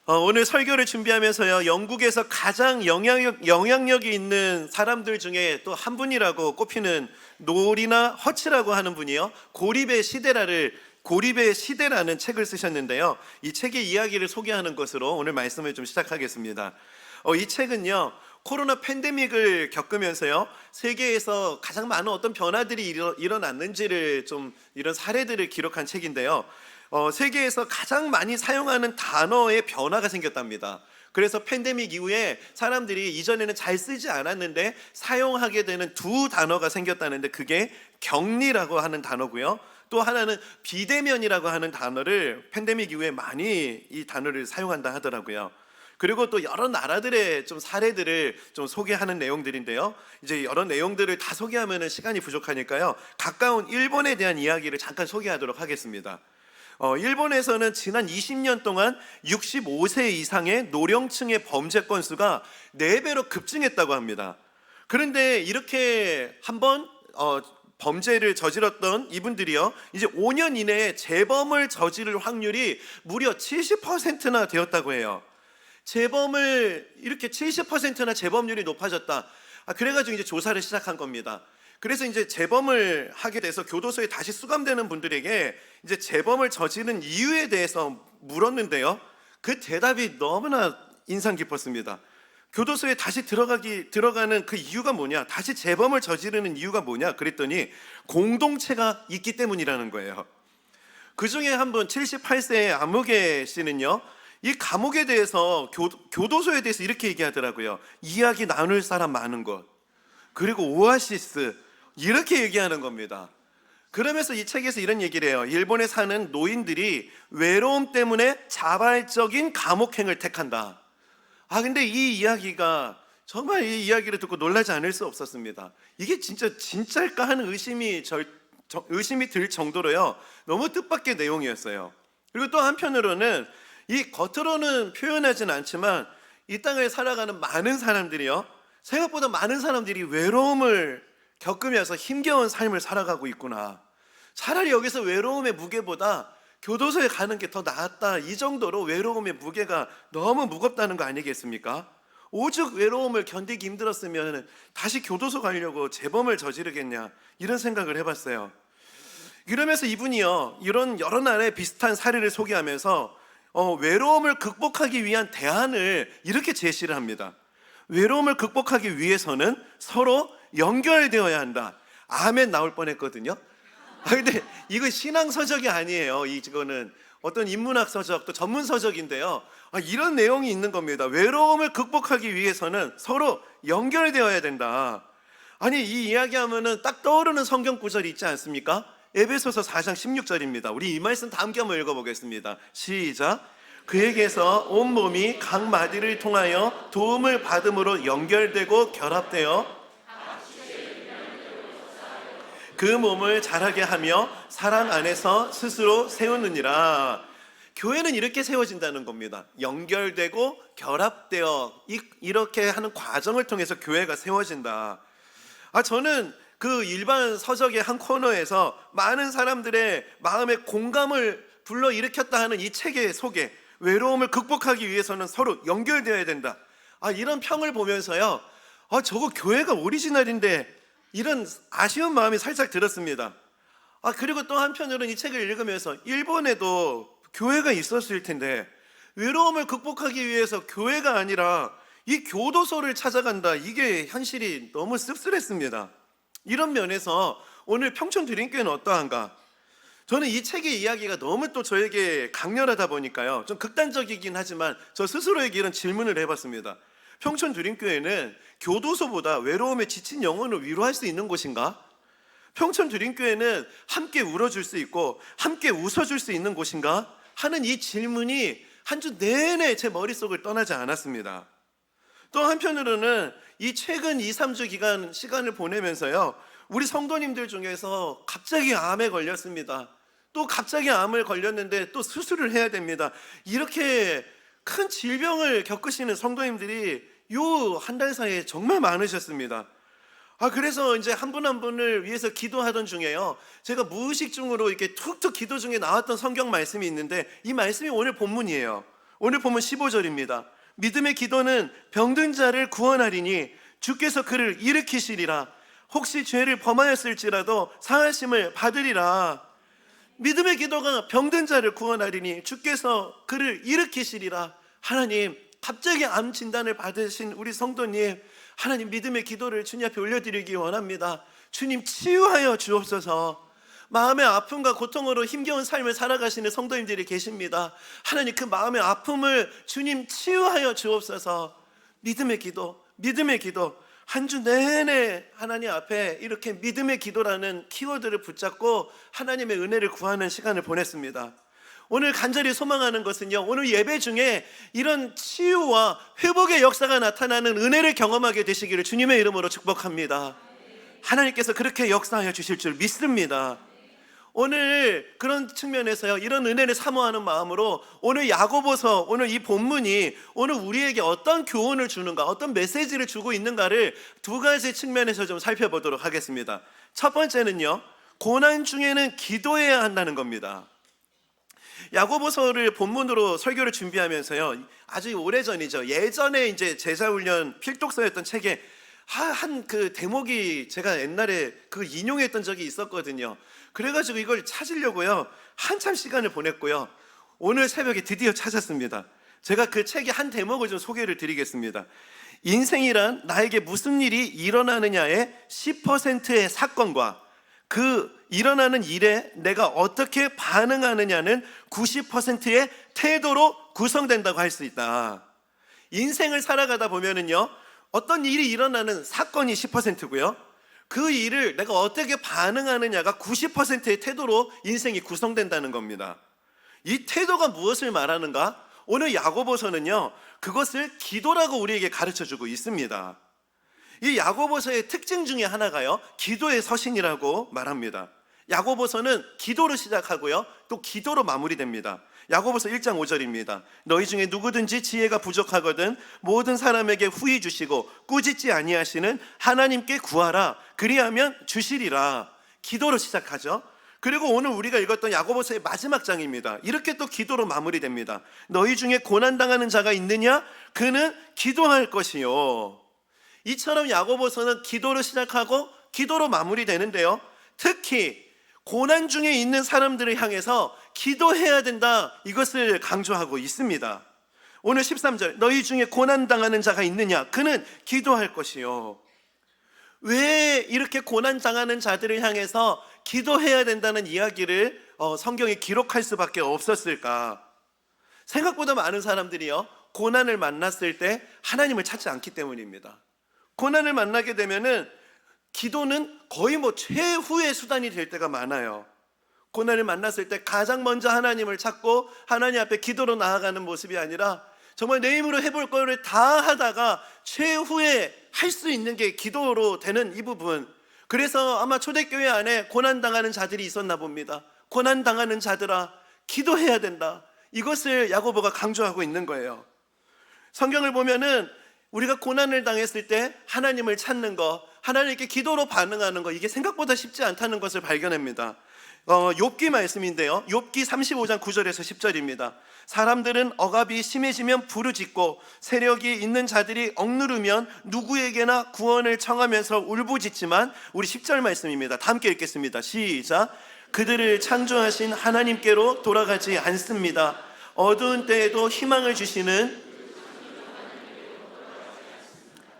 오늘 설교를 준비하면서요, 영국에서 가장 영향력이 있는 사람들 중에 또 한 분이라고 꼽히는 노리나 허치라고 하는 분이요, 고립의 시대라는 책을 쓰셨는데요. 이 책의 이야기를 소개하는 것으로 오늘 말씀을 좀 시작하겠습니다. 이 책은요, 코로나 팬데믹을 겪으면서요, 세계에서 가장 많은 어떤 변화들이 일어났는지를 좀 이런 사례들을 기록한 책인데요. 세계에서 가장 많이 사용하는 단어의 변화가 생겼답니다. 그래서 팬데믹 이후에 사람들이 이전에는 잘 쓰지 않았는데 사용하게 되는 두 단어가 생겼다는데, 그게 격리라고 하는 단어고요, 또 하나는 비대면이라고 하는 단어를 팬데믹 이후에 많이 이 단어를 사용한다 하더라고요. 그리고 또 여러 나라들의 좀 사례들을 좀 소개하는 내용들인데요, 이제 여러 내용들을 다 소개하면 시간이 부족하니까요, 가까운 일본에 대한 이야기를 잠깐 소개하도록 하겠습니다. 일본에서는 지난 20년 동안 65세 이상의 노령층의 범죄 건수가 4배로 급증했다고 합니다. 그런데 이렇게 한번 범죄를 저질렀던 이분들이요, 이제 5년 이내에 재범을 저지를 확률이 무려 70%나 되었다고 해요. 재범을 이렇게 70%나 재범률이 높아졌다. 그래가지고 이제 조사를 시작한 겁니다. 그래서 이제 재범을 하게 돼서 교도소에 다시 수감되는 분들에게 이제 재범을 저지른 이유에 대해서 물었는데요, 그 대답이 너무나 인상 깊었습니다. 교도소에 다시 들어가는 그 이유가 뭐냐, 다시 재범을 저지르는 이유가 뭐냐 그랬더니 공동체가 있기 때문이라는 거예요. 그 중에 한 분, 78세의 아무개 씨는요, 이 감옥에 대해서 교도소에 대해서 이렇게 얘기하더라고요. 이야기 나눌 사람 많은 것, 그리고 오아시스, 이렇게 얘기하는 겁니다. 그러면서 이 책에서 이런 얘기를 해요. 일본에 사는 노인들이 외로움 때문에 자발적인 감옥행을 택한다. 근데 이 이야기가 정말, 이 이야기를 듣고 놀라지 않을 수 없었습니다. 이게 진짜일까 하는 의심이 들 정도로요, 너무 뜻밖의 내용이었어요. 그리고 또 한편으로는 이 겉으로는 표현하진 않지만 이 땅을 살아가는 많은 사람들이요, 생각보다 많은 사람들이 외로움을 겪으면서 힘겨운 삶을 살아가고 있구나. 차라리 여기서 외로움의 무게보다 교도소에 가는 게 더 낫다, 이 정도로 외로움의 무게가 너무 무겁다는 거 아니겠습니까? 오죽 외로움을 견디기 힘들었으면 다시 교도소 가려고 재범을 저지르겠냐, 이런 생각을 해봤어요. 이러면서 이분이요, 이런 여러 나라의 비슷한 사례를 소개하면서 외로움을 극복하기 위한 대안을 이렇게 제시를 합니다. 외로움을 극복하기 위해서는 서로 연결되어야 한다. 아멘 나올 뻔했거든요. 근데 이거 신앙 서적이 아니에요. 이거는 어떤 인문학 서적, 또 전문 서적인데요, 이런 내용이 있는 겁니다. 외로움을 극복하기 위해서는 서로 연결되어야 된다. 이 이야기하면은 딱 떠오르는 성경 구절이 있지 않습니까? 에베소서 4장 16절입니다. 우리 이 말씀 다 함께 한번 읽어보겠습니다. 시작. 그에게서 온 몸이 각 마디를 통하여 도움을 받음으로 연결되고 결합되어 그 몸을 자라게 하며 사랑 안에서 스스로 세우느니라. 교회는 이렇게 세워진다는 겁니다. 연결되고 결합되어 이렇게 하는 과정을 통해서 교회가 세워진다. 저는 그 일반 서적의 한 코너에서 많은 사람들의 마음에 공감을 불러일으켰다 하는 이 책의 소개, 외로움을 극복하기 위해서는 서로 연결되어야 된다, 이런 평을 보면서요, 저거 교회가 오리지널인데, 이런 아쉬운 마음이 살짝 들었습니다. 그리고 또 한편으로는 이 책을 읽으면서 일본에도 교회가 있었을 텐데 외로움을 극복하기 위해서 교회가 아니라 이 교도소를 찾아간다, 이게 현실이 너무 씁쓸했습니다. 이런 면에서 오늘 평촌드림교회는 어떠한가? 저는 이 책의 이야기가 너무 또 저에게 강렬하다 보니까요, 좀 극단적이긴 하지만 저 스스로에게 이런 질문을 해봤습니다. 평촌드림교회는 교도소보다 외로움에 지친 영혼을 위로할 수 있는 곳인가? 평촌드림교회는 함께 울어줄 수 있고 함께 웃어줄 수 있는 곳인가? 하는 이 질문이 한 주 내내 제 머릿속을 떠나지 않았습니다. 또 한편으로는 이 최근 2-3주 기간 시간을 보내면서요, 우리 성도님들 중에서 갑자기 암에 걸렸습니다. 또 갑자기 암을 걸렸는데 또 수술을 해야 됩니다. 이렇게 큰 질병을 겪으시는 성도님들이 요 한 달 사이에 정말 많으셨습니다. 그래서 이제 한 분 한 분을 위해서 기도하던 중에요, 제가 무의식 중으로 이렇게 툭툭 기도 중에 나왔던 성경 말씀이 있는데, 이 말씀이 오늘 본문이에요. 오늘 보면 15절입니다. 믿음의 기도는 병든 자를 구원하리니 주께서 그를 일으키시리라. 혹시 죄를 범하였을지라도 상하심을 받으리라. 믿음의 기도가 병든 자를 구원하리니 주께서 그를 일으키시리라. 하나님, 갑자기 암 진단을 받으신 우리 성도님, 하나님 믿음의 기도를 주님 앞에 올려드리기 원합니다. 주님, 치유하여 주옵소서. 마음의 아픔과 고통으로 힘겨운 삶을 살아가시는 성도님들이 계십니다. 하나님, 그 마음의 아픔을 주님 치유하여 주옵소서. 믿음의 기도, 믿음의 기도. 한 주 내내 하나님 앞에 이렇게 믿음의 기도라는 키워드를 붙잡고 하나님의 은혜를 구하는 시간을 보냈습니다. 오늘 간절히 소망하는 것은요, 오늘 예배 중에 이런 치유와 회복의 역사가 나타나는 은혜를 경험하게 되시기를 주님의 이름으로 축복합니다. 하나님께서 그렇게 역사하여 주실 줄 믿습니다. 오늘 그런 측면에서요, 이런 은혜를 사모하는 마음으로 오늘 야고보서, 오늘 이 본문이 오늘 우리에게 어떤 교훈을 주는가, 어떤 메시지를 주고 있는가를 두 가지 측면에서 좀 살펴보도록 하겠습니다. 첫 번째는요, 고난 중에는 기도해야 한다는 겁니다. 야고보서를 본문으로 설교를 준비하면서요, 아주 오래전이죠. 예전에 이제 제자훈련 필독서였던 책에 한 그 대목이 제가 옛날에 그 인용했던 적이 있었거든요. 그래가지고 이걸 찾으려고요, 한참 시간을 보냈고요. 오늘 새벽에 드디어 찾았습니다. 제가 그 책의 한 대목을 좀 소개를 드리겠습니다. 인생이란 나에게 무슨 일이 일어나느냐의 10%의 사건과 그 일어나는 일에 내가 어떻게 반응하느냐는 90%의 태도로 구성된다고 할 수 있다. 인생을 살아가다 보면은요, 어떤 일이 일어나는 사건이 10%고요, 그 일을 내가 어떻게 반응하느냐가 90%의 태도로 인생이 구성된다는 겁니다. 이 태도가 무엇을 말하는가? 오늘 야고보서는요, 그것을 기도라고 우리에게 가르쳐주고 있습니다. 이 야고보서의 특징 중에 하나가요, 기도의 서신이라고 말합니다. 야고보서는 기도로 시작하고요, 또 기도로 마무리됩니다. 야고보서 1장 5절입니다. 너희 중에 누구든지 지혜가 부족하거든 모든 사람에게 후히 주시고 꾸짖지 아니하시는 하나님께 구하라. 그리하면 주시리라. 기도로 시작하죠. 그리고 오늘 우리가 읽었던 야고보서의 마지막 장입니다. 이렇게 또 기도로 마무리됩니다. 너희 중에 고난당하는 자가 있느냐? 그는 기도할 것이요. 이처럼 야고보서는 기도로 시작하고 기도로 마무리되는데요, 특히 고난 중에 있는 사람들을 향해서 기도해야 된다, 이것을 강조하고 있습니다. 오늘 13절, 너희 중에 고난당하는 자가 있느냐? 그는 기도할 것이요. 왜 이렇게 고난당하는 자들을 향해서 기도해야 된다는 이야기를 성경에 기록할 수밖에 없었을까? 생각보다 많은 사람들이요, 고난을 만났을 때 하나님을 찾지 않기 때문입니다. 고난을 만나게 되면은 기도는 거의 최후의 수단이 될 때가 많아요. 고난을 만났을 때 가장 먼저 하나님을 찾고 하나님 앞에 기도로 나아가는 모습이 아니라 정말 내 힘으로 해볼 거를 다 하다가 최후에 할 수 있는 게 기도로 되는 이 부분. 그래서 아마 초대교회 안에 고난당하는 자들이 있었나 봅니다. 고난당하는 자들아, 기도해야 된다. 이것을 야고보가 강조하고 있는 거예요. 성경을 보면은 우리가 고난을 당했을 때 하나님을 찾는 거, 하나님께 기도로 반응하는 거, 이게 생각보다 쉽지 않다는 것을 발견합니다. 욥기 말씀인데요, 욥기 35장 9절에서 10절입니다. 사람들은 억압이 심해지면 부르짖고 세력이 있는 자들이 억누르면 누구에게나 구원을 청하면서 울부짖지만, 우리 10절 말씀입니다. 다 함께 읽겠습니다. 시작. 그들을 창조하신 하나님께로 돌아가지 않습니다. 어두운 때에도 희망을 주시는,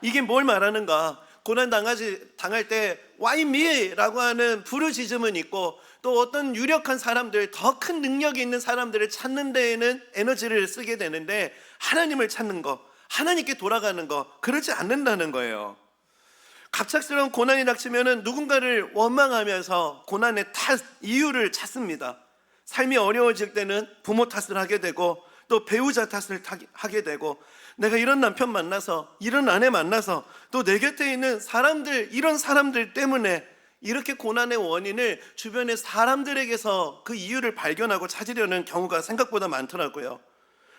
이게 뭘 말하는가? 고난 당할 때 Why me? 라고 하는 부르짖음은 있고, 또 어떤 유력한 사람들, 더 큰 능력이 있는 사람들을 찾는 데에는 에너지를 쓰게 되는데, 하나님을 찾는 거, 하나님께 돌아가는 거, 그러지 않는다는 거예요. 갑작스러운 고난이 닥치면 누군가를 원망하면서 고난의 이유를 찾습니다. 삶이 어려워질 때는 부모 탓을 하게 되고, 또 배우자 탓을 하게 되고, 내가 이런 남편 만나서, 이런 아내 만나서, 또 내 곁에 있는 사람들, 이런 사람들 때문에, 이렇게 고난의 원인을 주변의 사람들에게서 그 이유를 발견하고 찾으려는 경우가 생각보다 많더라고요.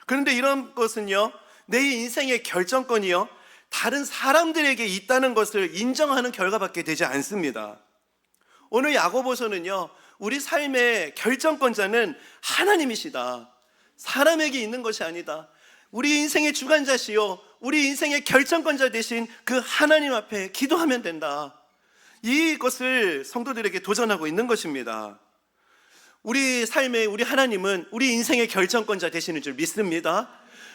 그런데 이런 것은요, 내 인생의 결정권이요, 다른 사람들에게 있다는 것을 인정하는 결과밖에 되지 않습니다. 오늘 야고보서는요, 우리 삶의 결정권자는 하나님이시다. 사람에게 있는 것이 아니다. 우리 인생의 주관자시요 우리 인생의 결정권자 되신 그 하나님 앞에 기도하면 된다. 이것을 성도들에게 도전하고 있는 것입니다. 우리 삶의 우리 하나님은 우리 인생의 결정권자 되시는 줄 믿습니다.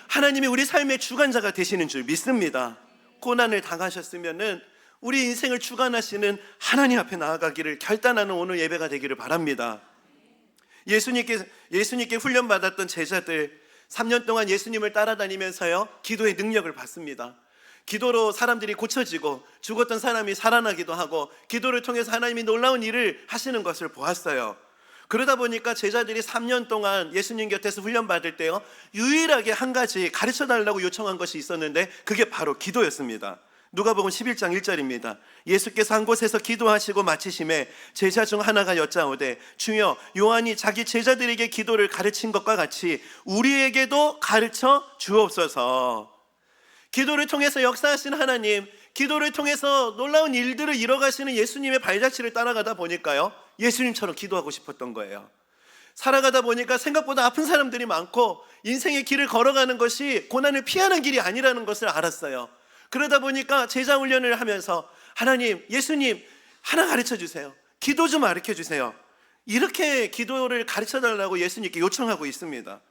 하나님이 우리 삶의 주관자가 되시는 줄 믿습니다. 고난을 당하셨으면은 우리 인생을 주관하시는 하나님 앞에 나아가기를 결단하는 오늘 예배가 되기를 바랍니다. 예수님께 훈련받았던 제자들 3년 동안 예수님을 따라다니면서요 기도의 능력을 받습니다. 기도로 사람들이 고쳐지고 죽었던 사람이 살아나기도 하고 기도를 통해서 하나님이 놀라운 일을 하시는 것을 보았어요. 그러다 보니까 제자들이 3년 동안 예수님 곁에서 훈련받을 때요 유일하게 한 가지 가르쳐달라고 요청한 것이 있었는데 그게 바로 기도였습니다. 누가복음 11장 1절입니다. 예수께서 한 곳에서 기도하시고 마치심에 제자 중 하나가 여짜오되 주여 요한이 자기 제자들에게 기도를 가르친 것과 같이 우리에게도 가르쳐 주옵소서. 기도를 통해서 역사하신 하나님, 기도를 통해서 놀라운 일들을 이뤄가시는 예수님의 발자취를 따라가다 보니까요 예수님처럼 기도하고 싶었던 거예요. 살아가다 보니까 생각보다 아픈 사람들이 많고 인생의 길을 걸어가는 것이 고난을 피하는 길이 아니라는 것을 알았어요. 그러다 보니까 제자 훈련을 하면서 하나님, 예수님 하나 가르쳐 주세요. 기도 좀 가르쳐 주세요. 이렇게 기도를 가르쳐 달라고 예수님께 요청하고 있습니다.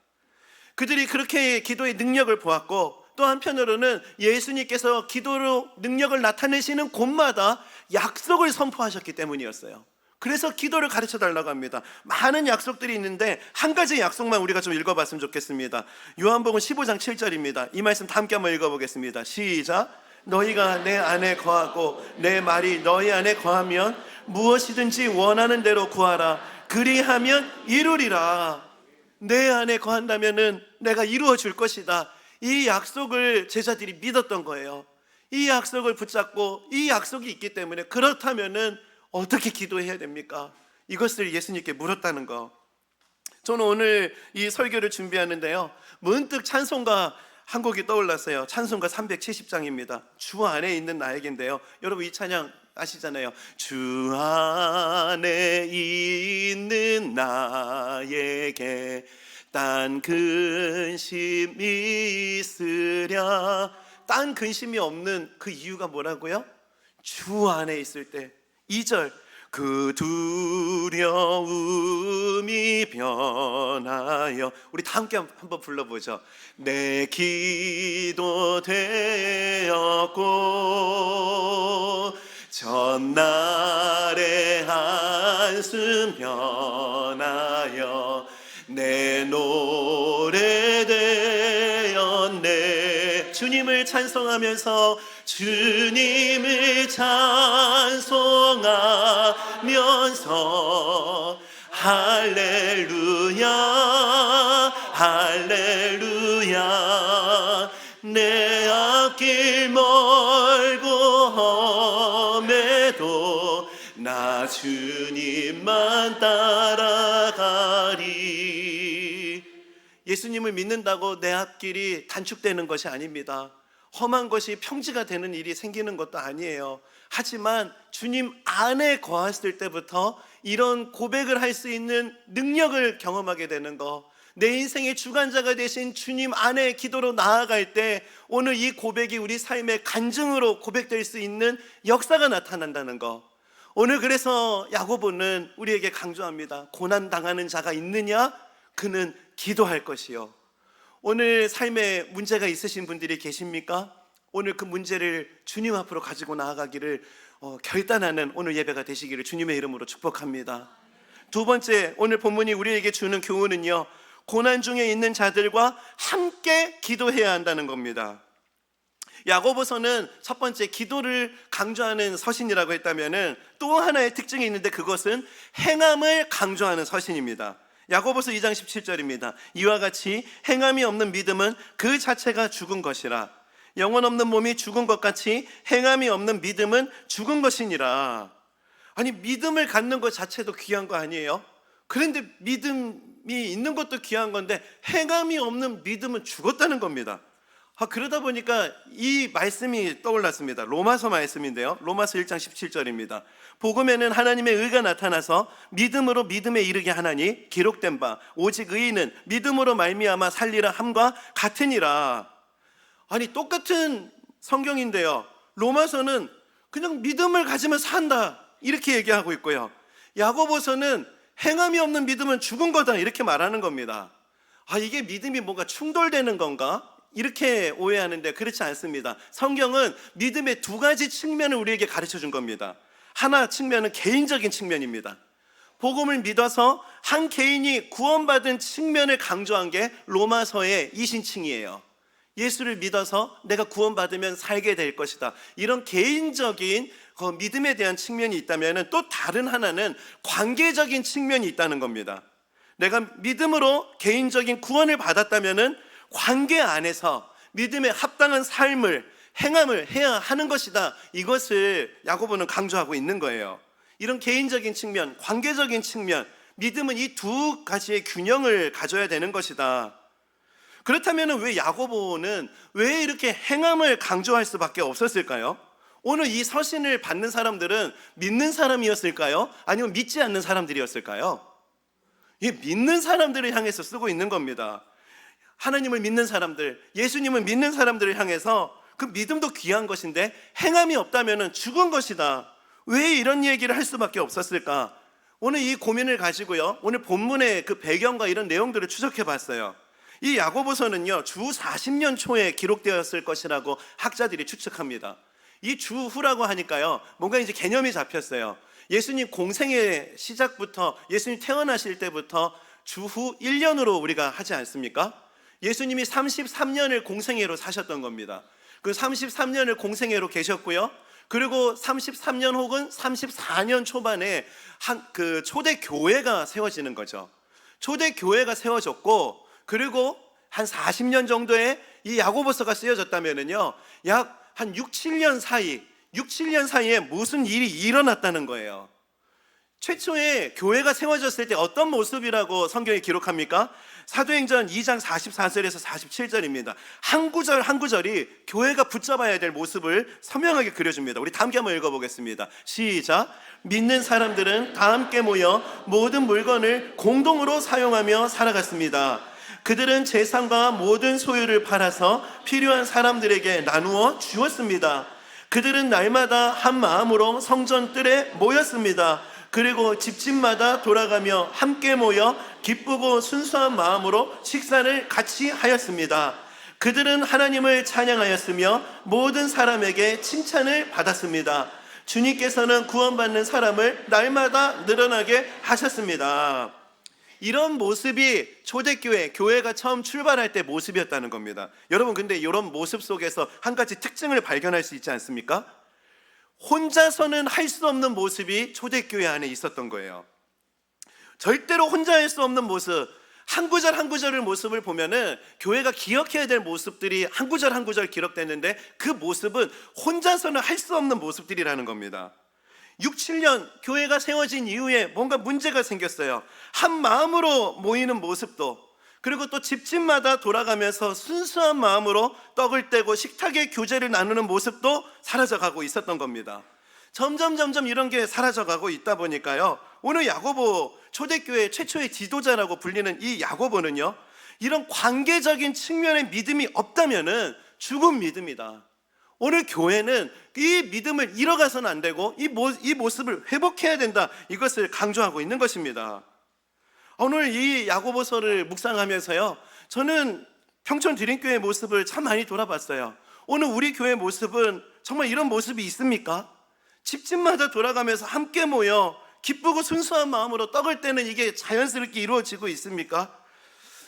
그들이 그렇게 기도의 능력을 보았고 또 한편으로는 예수님께서 기도로 능력을 나타내시는 곳마다 약속을 선포하셨기 때문이었어요. 그래서 기도를 가르쳐 달라고 합니다. 많은 약속들이 있는데 한 가지 약속만 우리가 좀 읽어봤으면 좋겠습니다. 요한복음 15장 7절입니다. 이 말씀 다 함께 한번 읽어보겠습니다. 시작. 너희가 내 안에 거하고 내 말이 너희 안에 거하면 무엇이든지 원하는 대로 구하라. 그리하면 이루리라. 내 안에 거한다면은 내가 이루어 줄 것이다. 이 약속을 제자들이 믿었던 거예요. 이 약속을 붙잡고 이 약속이 있기 때문에 그렇다면은 어떻게 기도해야 됩니까? 이것을 예수님께 물었다는 거. 저는 오늘 이 설교를 준비하는데요 문득 찬송가 한 곡이 떠올랐어요. 찬송가 370장입니다. 주 안에 있는 나에게인데요 여러분 이 찬양 아시잖아요. 주 안에 있는 나에게 딴 근심이 있으랴. 딴 근심이 없는 그 이유가 뭐라고요? 주 안에 있을 때 2절 그 두려움이 변하여. 우리 다 함께 한번 불러보죠. 내 기도 되었고 전날의 한숨 변하여 내 노래 되었네. 주님을 찬송하면서 주님을 찬송하면서 할렐루야 할렐루야 내 앞길 멀고 험해도 나 주님만 따라가리. 예수님을 믿는다고 내 앞길이 단축되는 것이 아닙니다. 험한 것이 평지가 되는 일이 생기는 것도 아니에요. 하지만 주님 안에 거했을 때부터 이런 고백을 할 수 있는 능력을 경험하게 되는 거, 내 인생의 주관자가 되신 주님 안에 기도로 나아갈 때 오늘 이 고백이 우리 삶의 간증으로 고백될 수 있는 역사가 나타난다는 거. 오늘 그래서 야고보는 우리에게 강조합니다. 고난당하는 자가 있느냐? 그는 기도할 것이요. 오늘 삶에 문제가 있으신 분들이 계십니까? 오늘 그 문제를 주님 앞으로 가지고 나아가기를 결단하는 오늘 예배가 되시기를 주님의 이름으로 축복합니다. 두 번째, 오늘 본문이 우리에게 주는 교훈은요, 고난 중에 있는 자들과 함께 기도해야 한다는 겁니다. 야고보서는 첫 번째 기도를 강조하는 서신이라고 했다면은 또 하나의 특징이 있는데 그것은 행함을 강조하는 서신입니다. 야고보서 2장 17절입니다. 이와 같이 행함이 없는 믿음은 그 자체가 죽은 것이라. 영혼 없는 몸이 죽은 것 같이 행함이 없는 믿음은 죽은 것이니라. 아니, 믿음을 갖는 것 자체도 귀한 거 아니에요? 그런데 믿음이 있는 것도 귀한 건데 행함이 없는 믿음은 죽었다는 겁니다. 그러다 보니까 이 말씀이 떠올랐습니다. 로마서 말씀인데요. 로마서 1장 17절입니다. 복음에는 하나님의 의가 나타나서 믿음으로 믿음에 이르게 하나니 기록된 바 오직 의인은 믿음으로 말미암아 살리라 함과 같으니라. 아니, 똑같은 성경인데요. 로마서는 그냥 믿음을 가지면 산다 이렇게 얘기하고 있고요. 야고보서는 행함이 없는 믿음은 죽은 거다 이렇게 말하는 겁니다. 이게 믿음이 뭔가 충돌되는 건가? 이렇게 오해하는데 그렇지 않습니다. 성경은 믿음의 두 가지 측면을 우리에게 가르쳐 준 겁니다. 하나 측면은 개인적인 측면입니다. 복음을 믿어서 한 개인이 구원받은 측면을 강조한 게 로마서의 이신칭이에요. 예수를 믿어서 내가 구원받으면 살게 될 것이다. 이런 개인적인 믿음에 대한 측면이 있다면 또 다른 하나는 관계적인 측면이 있다는 겁니다. 내가 믿음으로 개인적인 구원을 받았다면 관계 안에서 믿음에 합당한 삶을 행함을 해야 하는 것이다. 이것을 야고보는 강조하고 있는 거예요. 이런 개인적인 측면, 관계적인 측면, 믿음은 이 두 가지의 균형을 가져야 되는 것이다. 그렇다면 왜 야고보는 왜 이렇게 행함을 강조할 수밖에 없었을까요? 오늘 이 서신을 받는 사람들은 믿는 사람이었을까요? 아니면 믿지 않는 사람들이었을까요? 믿는 사람들을 향해서 쓰고 있는 겁니다. 하나님을 믿는 사람들, 예수님을 믿는 사람들을 향해서 그 믿음도 귀한 것인데 행함이 없다면 죽은 것이다. 왜 이런 얘기를 할 수밖에 없었을까? 오늘 이 고민을 가지고요, 오늘 본문의 그 배경과 이런 내용들을 추적해 봤어요. 이 야고보서는요, 주 40년 초에 기록되었을 것이라고 학자들이 추측합니다. 이 주후라고 하니까요, 뭔가 이제 개념이 잡혔어요. 예수님 공생의 시작부터, 예수님 태어나실 때부터 주후 1년으로 우리가 하지 않습니까? 예수님이 33년을 공생애로 사셨던 겁니다. 그 33년을 공생애로 계셨고요. 그리고 33년 혹은 34년 초반에 그 초대 교회가 세워지는 거죠. 초대 교회가 세워졌고, 그리고 한 40년 정도의 이 야고보서가 쓰여졌다면은요, 약 한 6, 7년 사이에 무슨 일이 일어났다는 거예요. 최초에 교회가 세워졌을 때 어떤 모습이라고 성경이 기록합니까? 사도행전 2장 44절에서 47절입니다. 한 구절 한 구절이 교회가 붙잡아야 될 모습을 선명하게 그려줍니다. 우리 다 함께 한번 읽어보겠습니다. 시작. 믿는 사람들은 다 함께 모여 모든 물건을 공동으로 사용하며 살아갔습니다. 그들은 재산과 모든 소유를 팔아서 필요한 사람들에게 나누어 주었습니다. 그들은 날마다 한 마음으로 성전 뜰에 모였습니다. 그리고 집집마다 돌아가며 함께 모여 기쁘고 순수한 마음으로 식사를 같이 하였습니다. 그들은 하나님을 찬양하였으며 모든 사람에게 칭찬을 받았습니다. 주님께서는 구원받는 사람을 날마다 늘어나게 하셨습니다. 이런 모습이 초대교회, 교회가 처음 출발할 때 모습이었다는 겁니다. 여러분, 근데 이런 모습 속에서 한 가지 특징을 발견할 수 있지 않습니까? 혼자서는 할 수 없는 모습이 초대교회 안에 있었던 거예요. 절대로 혼자 할 수 없는 모습, 한 구절 한 구절의 모습을 보면은 교회가 기억해야 될 모습들이 한 구절 한 구절 기록됐는데 그 모습은 혼자서는 할 수 없는 모습들이라는 겁니다. 6, 7년 교회가 세워진 이후에 뭔가 문제가 생겼어요. 한 마음으로 모이는 모습도, 그리고 또 집집마다 돌아가면서 순수한 마음으로 떡을 떼고 식탁의 교제를 나누는 모습도 사라져가고 있었던 겁니다. 점점 이런 게 사라져가고 있다 보니까요, 오늘 야고보, 초대교회 최초의 지도자라고 불리는 이 야고보는요, 이런 관계적인 측면의 믿음이 없다면은 죽은 믿음이다. 오늘 교회는 이 믿음을 잃어가서는 안 되고 이 모습을 회복해야 된다, 이것을 강조하고 있는 것입니다. 오늘 이 야고보서를 묵상하면서요, 저는 평촌 드림교회 모습을 참 많이 돌아봤어요. 오늘 우리 교회 모습은 정말 이런 모습이 있습니까? 집집마다 돌아가면서 함께 모여 기쁘고 순수한 마음으로 떡을 떼는 이게 자연스럽게 이루어지고 있습니까?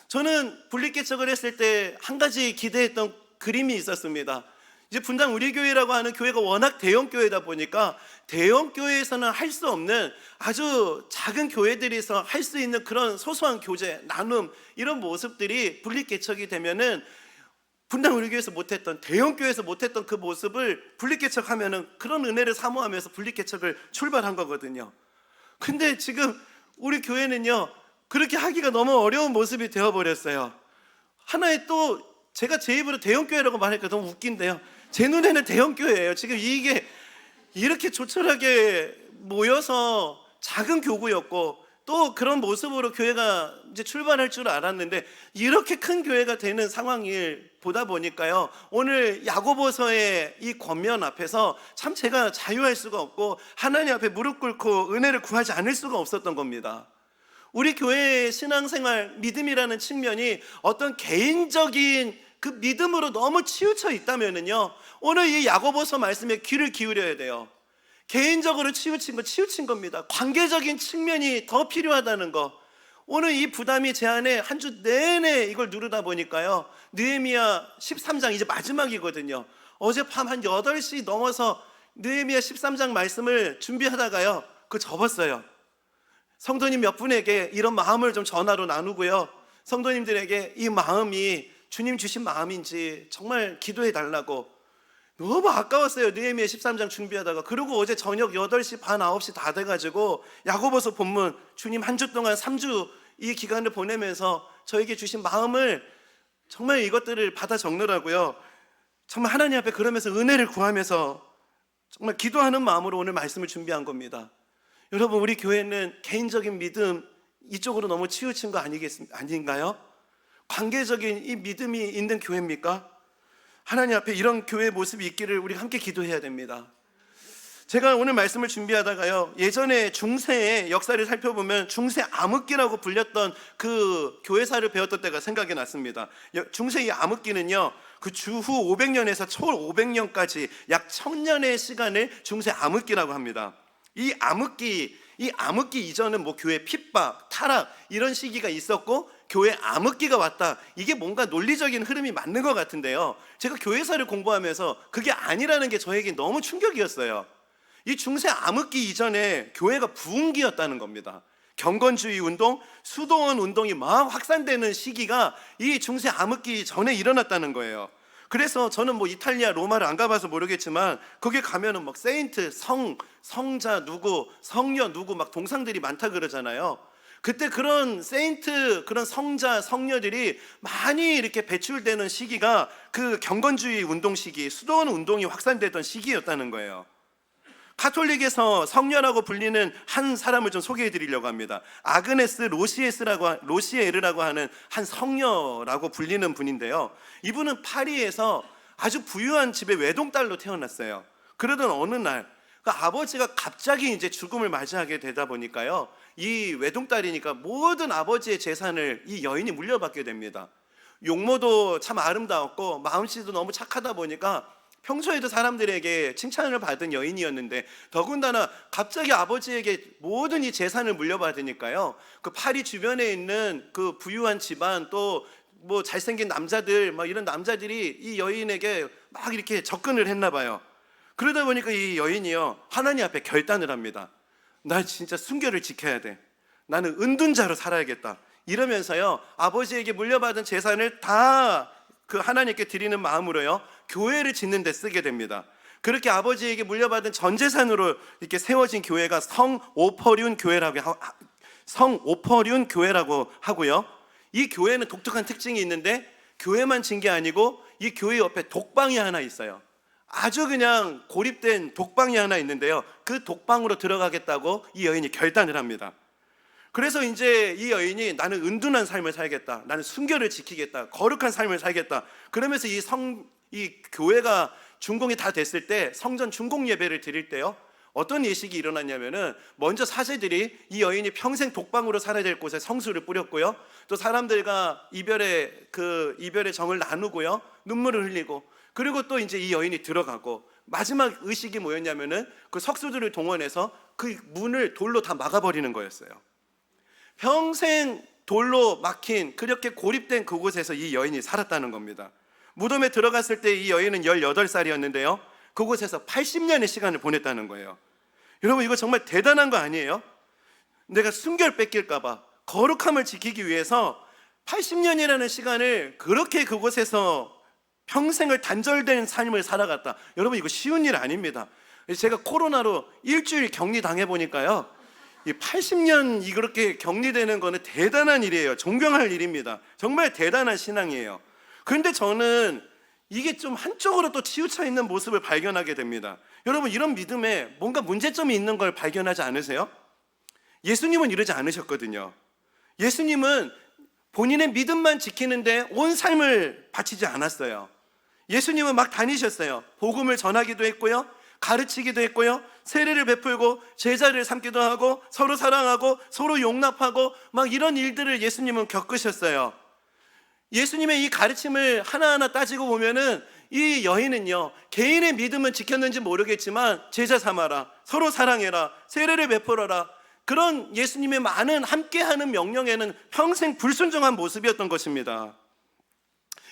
저는 분립개척을 했을 때 한 가지 기대했던 그림이 있었습니다. 이제 분당 우리 교회라고 하는 교회가 워낙 대형 교회다 보니까 대형 교회에서는 할 수 없는 아주 작은 교회들에서 할 수 있는 그런 소소한 교제, 나눔, 이런 모습들이 분립개척이 되면은 분당 우리 교회에서 못했던, 대형 교회에서 못했던 그 모습을 분립개척하면은 그런 은혜를 사모하면서 분립개척을 출발한 거거든요. 근데 지금 우리 교회는요, 그렇게 하기가 너무 어려운 모습이 되어버렸어요. 하나의 또 제가 제 입으로 대형교회라고 말하니까 너무 웃긴데요. 제 눈에는 대형교회예요. 지금 이게 이렇게 조촐하게 모여서 작은 교구였고, 또 그런 모습으로 교회가 이제 출발할 줄 알았는데 이렇게 큰 교회가 되는 상황을 보다 보니까요, 오늘 야고보서의 이 권면 앞에서 참 제가 자유할 수가 없고 하나님 앞에 무릎 꿇고 은혜를 구하지 않을 수가 없었던 겁니다. 우리 교회의 신앙생활, 믿음이라는 측면이 어떤 개인적인 그 믿음으로 너무 치우쳐 있다면은요, 오늘 이 야고보서 말씀에 귀를 기울여야 돼요. 개인적으로 치우친 겁니다. 관계적인 측면이 더 필요하다는 거. 오늘 이 부담이 제 안에 한 주 내내 이걸 누르다 보니까요, 느헤미야 13장 이제 마지막이거든요. 어젯밤 한 8시 넘어서 느헤미야 13장 말씀을 준비하다가요, 접었어요. 성도님 몇 분에게 이런 마음을 좀 전화로 나누고요, 성도님들에게 이 마음이 주님 주신 마음인지 정말 기도해 달라고. 너무 아까웠어요. 느헤미야 13장 준비하다가. 그리고 어제 저녁 8시 반 9시 다 돼가지고 야고보서 본문, 주님 한 주 동안 3주 이 기간을 보내면서 저에게 주신 마음을 정말 이것들을 받아 적느라고요, 정말 하나님 앞에 그러면서 은혜를 구하면서 정말 기도하는 마음으로 오늘 말씀을 준비한 겁니다. 여러분, 우리 교회는 개인적인 믿음 이쪽으로 너무 치우친 거 아닌가요? 관계적인 이 믿음이 있는 교회입니까? 하나님 앞에 이런 교회의 모습이 있기를 우리 함께 기도해야 됩니다. 제가 오늘 말씀을 준비하다가요, 예전에 중세의 역사를 살펴보면 중세 암흑기라고 불렸던 그 교회사를 배웠던 때가 생각이 났습니다. 중세 이 암흑기는요, 그 주후 500년에서 초 500년까지 약 1000년의 시간을 중세 암흑기라고 합니다. 이 암흑기 이전은 뭐 교회 핍박, 타락 이런 시기가 있었고, 교회 암흑기가 왔다. 이게 뭔가 논리적인 흐름이 맞는 것 같은데요, 제가 교회사를 공부하면서 그게 아니라는 게 저에게 너무 충격이었어요. 이 중세 암흑기 이전에 교회가 부흥기였다는 겁니다. 경건주의 운동, 수도원 운동이 막 확산되는 시기가 이 중세 암흑기 전에 일어났다는 거예요. 그래서 저는 뭐 이탈리아 로마를 안 가봐서 모르겠지만 거기 가면은 막 세인트, 성자 누구, 성녀 누구 막 동상들이 많다 그러잖아요. 그때 그런 세인트, 그런 성자, 성녀들이 많이 이렇게 배출되는 시기가 그 경건주의 운동 시기, 수도원 운동이 확산되던 시기였다는 거예요. 가톨릭에서 성녀라고 불리는 한 사람을 좀 소개해 드리려고 합니다. 아그네스 로시에르라고 하는 한 성녀라고 불리는 분인데요, 이분은 파리에서 아주 부유한 집의 외동딸로 태어났어요. 그러던 어느 날 아버지가 갑자기 이제 죽음을 맞이하게 되다 보니까요, 이 외동딸이니까 모든 아버지의 재산을 이 여인이 물려받게 됩니다. 용모도 참 아름다웠고 마음씨도 너무 착하다 보니까 평소에도 사람들에게 칭찬을 받은 여인이었는데, 더군다나 갑자기 아버지에게 모든 이 재산을 물려받으니까요, 그 파리 주변에 있는 그 부유한 집안, 또 뭐 잘생긴 남자들, 막 이런 남자들이 이 여인에게 막 이렇게 접근을 했나 봐요. 그러다 보니까 이 여인이요, 하나님 앞에 결단을 합니다. 나 진짜 순결을 지켜야 돼. 나는 은둔자로 살아야겠다. 이러면서요, 아버지에게 물려받은 재산을 다 그 하나님께 드리는 마음으로요, 교회를 짓는 데 쓰게 됩니다. 그렇게 아버지에게 물려받은 전 재산으로 이렇게 세워진 교회가 성오퍼륜 교회라고 하고요. 이 교회는 독특한 특징이 있는데, 교회만 진 게 아니고 이 교회 옆에 독방이 하나 있어요. 아주 그냥 고립된 독방이 하나 있는데요, 그 독방으로 들어가겠다고 이 여인이 결단을 합니다. 그래서 이제 이 여인이 나는 은둔한 삶을 살겠다, 나는 순결을 지키겠다, 거룩한 삶을 살겠다. 그러면서 이 교회가 준공이 다 됐을 때 성전 준공 예배를 드릴 때요, 어떤 예식이 일어났냐면은, 먼저 사제들이 이 여인이 평생 독방으로 살아야 될 곳에 성수를 뿌렸고요, 또 사람들과 이별의 정을 나누고요, 눈물을 흘리고, 그리고 또 이제 이 여인이 들어가고, 마지막 의식이 뭐였냐면은 그 석수들을 동원해서 그 문을 돌로 다 막아버리는 거였어요. 평생 돌로 막힌 그렇게 고립된 그곳에서 이 여인이 살았다는 겁니다. 무덤에 들어갔을 때 이 여인은 18살이었는데요 그곳에서 80년의 시간을 보냈다는 거예요. 여러분, 이거 정말 대단한 거 아니에요? 내가 순결 뺏길까봐, 거룩함을 지키기 위해서 80년이라는 시간을 그렇게 그곳에서 평생을 단절된 삶을 살아갔다. 여러분, 이거 쉬운 일 아닙니다. 제가 코로나로 일주일 격리 당해보니까요, 이 80년 그렇게 격리되는 거는 대단한 일이에요. 존경할 일입니다. 정말 대단한 신앙이에요. 그런데 저는 이게 좀 한쪽으로 또 치우쳐 있는 모습을 발견하게 됩니다. 여러분, 이런 믿음에 뭔가 문제점이 있는 걸 발견하지 않으세요? 예수님은 이러지 않으셨거든요. 예수님은 본인의 믿음만 지키는데 온 삶을 바치지 않았어요. 예수님은 막 다니셨어요. 복음을 전하기도 했고요, 가르치기도 했고요, 세례를 베풀고 제자를 삼기도 하고, 서로 사랑하고 서로 용납하고, 막 이런 일들을 예수님은 겪으셨어요. 예수님의 이 가르침을 하나하나 따지고 보면은 이 여인은요, 개인의 믿음은 지켰는지 모르겠지만 제자 삼아라, 서로 사랑해라, 세례를 베풀어라, 그런 예수님의 많은 함께하는 명령에는 평생 불순종한 모습이었던 것입니다.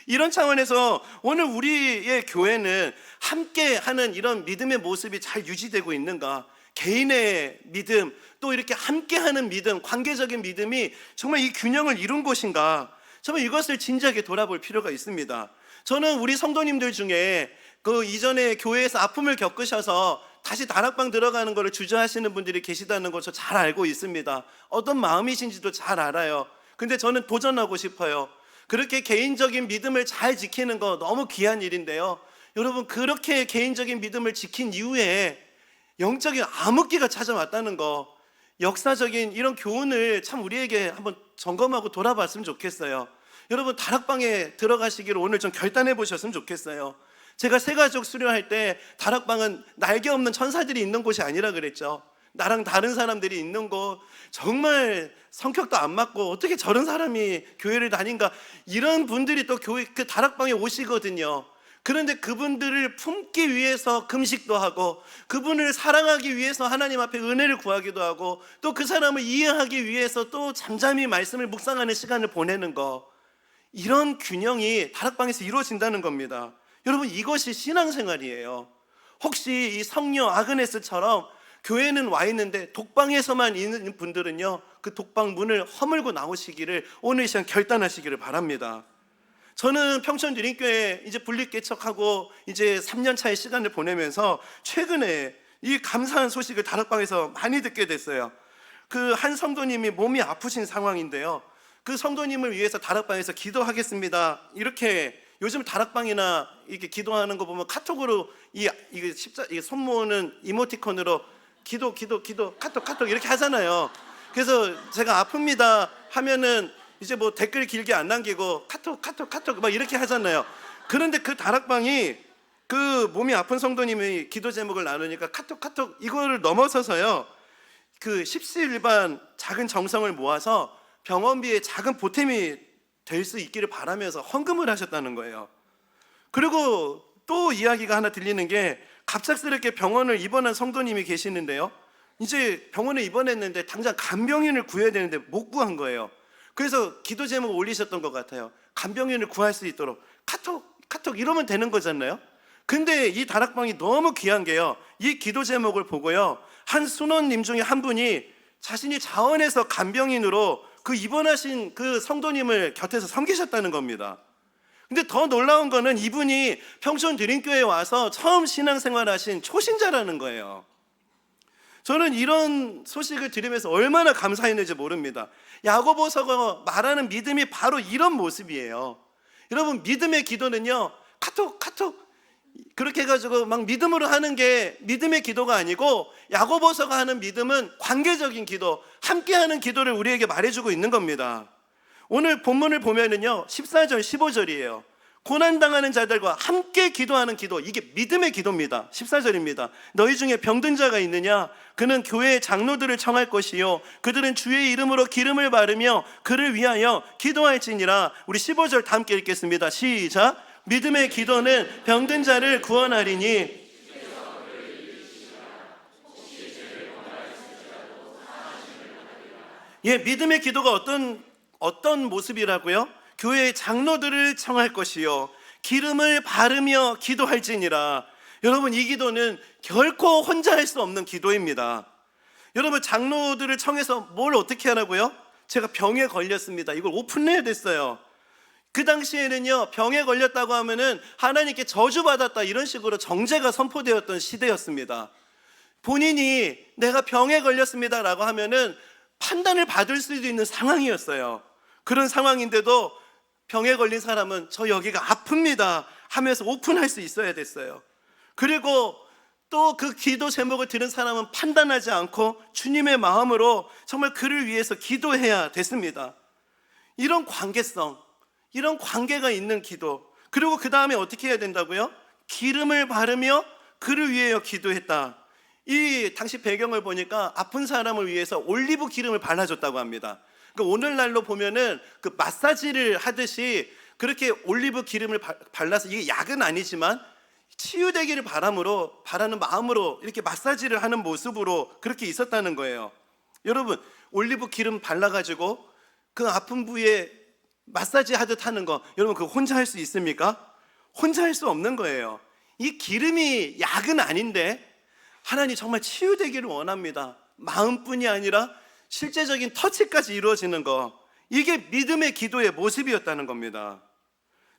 이런 차원에서 오늘 우리의 교회는 함께하는 이런 믿음의 모습이 잘 유지되고 있는가? 개인의 믿음, 또 이렇게 함께하는 믿음, 관계적인 믿음이 정말 이 균형을 이룬 곳인가? 정말 이것을 진지하게 돌아볼 필요가 있습니다. 저는 우리 성도님들 중에 그 이전에 교회에서 아픔을 겪으셔서 다시 다락방 들어가는 것을 주저하시는 분들이 계시다는 것을 잘 알고 있습니다. 어떤 마음이신지도 잘 알아요. 근데 저는 도전하고 싶어요. 그렇게 개인적인 믿음을 잘 지키는 거 너무 귀한 일인데요, 여러분, 그렇게 개인적인 믿음을 지킨 이후에 영적인 암흑기가 찾아왔다는 거, 역사적인 이런 교훈을 참 우리에게 한번 점검하고 돌아봤으면 좋겠어요. 여러분, 다락방에 들어가시기를 오늘 좀 결단해 보셨으면 좋겠어요. 제가 새가족 수료할 때 다락방은 날개 없는 천사들이 있는 곳이 아니라 그랬죠. 나랑 다른 사람들이 있는 곳, 정말 성격도 안 맞고 어떻게 저런 사람이 교회를 다닌가, 이런 분들이 또 교회 그 다락방에 오시거든요. 그런데 그분들을 품기 위해서 금식도 하고, 그분을 사랑하기 위해서 하나님 앞에 은혜를 구하기도 하고, 또 그 사람을 이해하기 위해서 또 잠잠히 말씀을 묵상하는 시간을 보내는 거, 이런 균형이 다락방에서 이루어진다는 겁니다. 여러분, 이것이 신앙생활이에요. 혹시 이 성녀 아그네스처럼 교회는 와 있는데 독방에서만 있는 분들은요, 그 독방 문을 허물고 나오시기를 오늘 이 시간 결단하시기를 바랍니다. 저는 평촌드림교회 이제 분립개척하고 이제 3년 차의 시간을 보내면서 최근에 이 감사한 소식을 다락방에서 많이 듣게 됐어요. 그 한 성도님이 몸이 아프신 상황인데요, 그 성도님을 위해서 다락방에서 기도하겠습니다, 이렇게, 요즘 다락방이나 이렇게 기도하는 거 보면 카톡으로 이게 손모으는 이모티콘으로 기도 카톡 이렇게 하잖아요. 그래서 제가 아픕니다 하면은 이제 뭐 댓글 길게 안 남기고 카톡 막 이렇게 하잖아요. 그런데 그 다락방이 그 몸이 아픈 성도님이 기도 제목을 나누니까 카톡 이거를 넘어서서요, 그 십시일반 작은 정성을 모아서 병원비에 작은 보탬이 될 수 있기를 바라면서 헌금을 하셨다는 거예요. 그리고 또 이야기가 하나 들리는 게, 갑작스럽게 병원을 입원한 성도님이 계시는데요, 이제 병원에 입원했는데 당장 간병인을 구해야 되는데 못 구한 거예요. 그래서 기도 제목 올리셨던 것 같아요. 간병인을 구할 수 있도록 카톡 이러면 되는 거잖아요. 근데 이 다락방이 너무 귀한 게요, 이 기도 제목을 보고요, 한 순원님 중에 한 분이 자신이 자원해서 간병인으로 그 입원하신 그 성도님을 곁에서 섬기셨다는 겁니다. 근데 더 놀라운 거는 이분이 평촌드림교회에 와서 처음 신앙생활하신 초신자라는 거예요. 저는 이런 소식을 들으면서 얼마나 감사했는지 모릅니다. 야고보서가 말하는 믿음이 바로 이런 모습이에요. 여러분, 믿음의 기도는요, 카톡 그렇게 해가지고 막 믿음으로 하는 게 믿음의 기도가 아니고, 야고보서가 하는 믿음은 관계적인 기도, 함께하는 기도를 우리에게 말해주고 있는 겁니다. 오늘 본문을 보면은요, 14절 15절이에요 고난당하는 자들과 함께 기도하는 기도, 이게 믿음의 기도입니다. 14절입니다. 너희 중에 병든 자가 있느냐? 그는 교회의 장로들을 청할 것이요, 그들은 주의 이름으로 기름을 바르며 그를 위하여 기도할지니라. 우리 15절 다 함께 읽겠습니다. 시작. 믿음의 기도는 병든 자를 구원하리니. 예, 믿음의 기도가 어떤 모습이라고요? 교회의 장로들을 청할 것이요, 기름을 바르며 기도할지니라. 여러분, 이 기도는 결코 혼자 할 수 없는 기도입니다. 여러분, 장로들을 청해서 뭘 어떻게 하라고요? 제가 병에 걸렸습니다, 이걸 오픈해야 됐어요. 그 당시에는요, 병에 걸렸다고 하면은 하나님께 저주받았다, 이런 식으로 정죄가 선포되었던 시대였습니다. 본인이 내가 병에 걸렸습니다 라고 하면은 판단을 받을 수도 있는 상황이었어요. 그런 상황인데도 병에 걸린 사람은 저 여기가 아픕니다 하면서 오픈할 수 있어야 됐어요. 그리고 또 그 기도 제목을 들은 사람은 판단하지 않고 주님의 마음으로 정말 그를 위해서 기도해야 됐습니다. 이런 관계성, 이런 관계가 있는 기도. 그리고 그 다음에 어떻게 해야 된다고요? 기름을 바르며 그를 위하여 기도했다. 이 당시 배경을 보니까 아픈 사람을 위해서 올리브 기름을 발라줬다고 합니다. 그러니까 오늘날로 보면은 그 마사지를 하듯이 그렇게 올리브 기름을 발라서, 이게 약은 아니지만 치유되기를 바라는 마음으로 이렇게 마사지를 하는 모습으로 그렇게 있었다는 거예요. 여러분, 올리브 기름 발라가지고 그 아픈 부위에 마사지 하듯 하는 거, 여러분 그거 혼자 할 수 있습니까? 혼자 할 수 없는 거예요. 이 기름이 약은 아닌데 하나님 정말 치유되기를 원합니다. 마음뿐이 아니라 실제적인 터치까지 이루어지는 거, 이게 믿음의 기도의 모습이었다는 겁니다.